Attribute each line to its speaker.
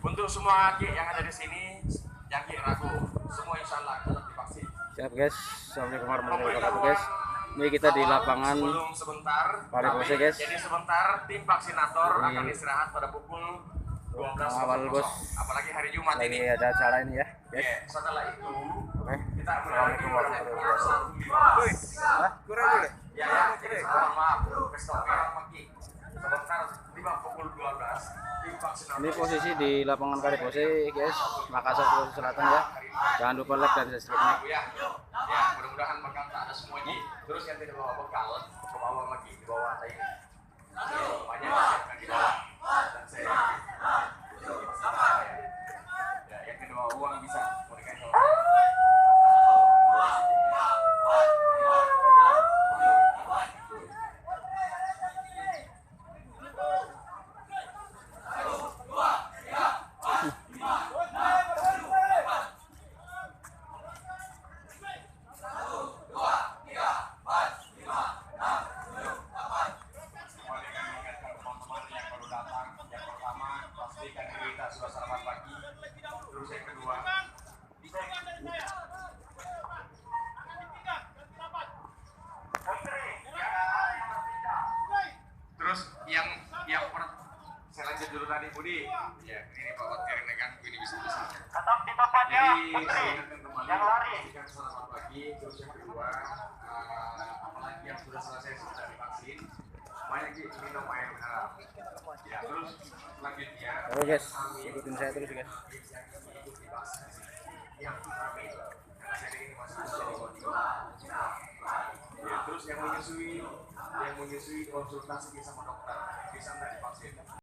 Speaker 1: Untuk semua Ki yang ada di sini, yang Ki ragu, semua insya Allah tetap divaksin.
Speaker 2: Siap guys, assalamualaikum warahmatullahi wabarakatuh guys. Ini kita di lapangan
Speaker 1: sebelum sebentar,
Speaker 2: Parepose guys.
Speaker 1: jadi sebentar tim vaksinator akan istirahat pada pukul 12
Speaker 2: awal bos.
Speaker 1: Apalagi hari Jumat
Speaker 2: Lagi
Speaker 1: ini.
Speaker 2: ada acara ini ya guys.
Speaker 1: Setelah itu kita
Speaker 2: Assalamualaikum warahmatullahi
Speaker 1: wabarakatuh. Kurang ya, mohon maaf, kestokan Maki. Sebentar tiba pukul 12 tim vaksinator.
Speaker 2: Ini posisi di lapangan Parepose guys, Makassar Sulawesi Selatan ya. Jangan lupa like dan subscribe-nya.
Speaker 1: Ya, mudah-mudahan bekal tak ada semuanya. Terus yang tidak bawa bekal, ke bawah lagi, di bawah saya. Banyak yang di bawah. Dan saya. Ya, yang kedua uang bisa. Mereka yang sudah sarapan pagi. Terus yang kedua terus yang saya lanjut dulu tadi Budi ya, ini Pak Wakil kan ini bisa
Speaker 3: tetap di tempatnya.
Speaker 1: jadi yang lari sarapan pagi. Terus yang kedua apalagi yang sudah selesai sudah divaksin banyak minum air mineral ya. Terus selanjutnya
Speaker 2: Oke guys, ikutin saya terus guys.
Speaker 1: Terus yang menyusui konsultasi sama dokter bisa nggak divaksin.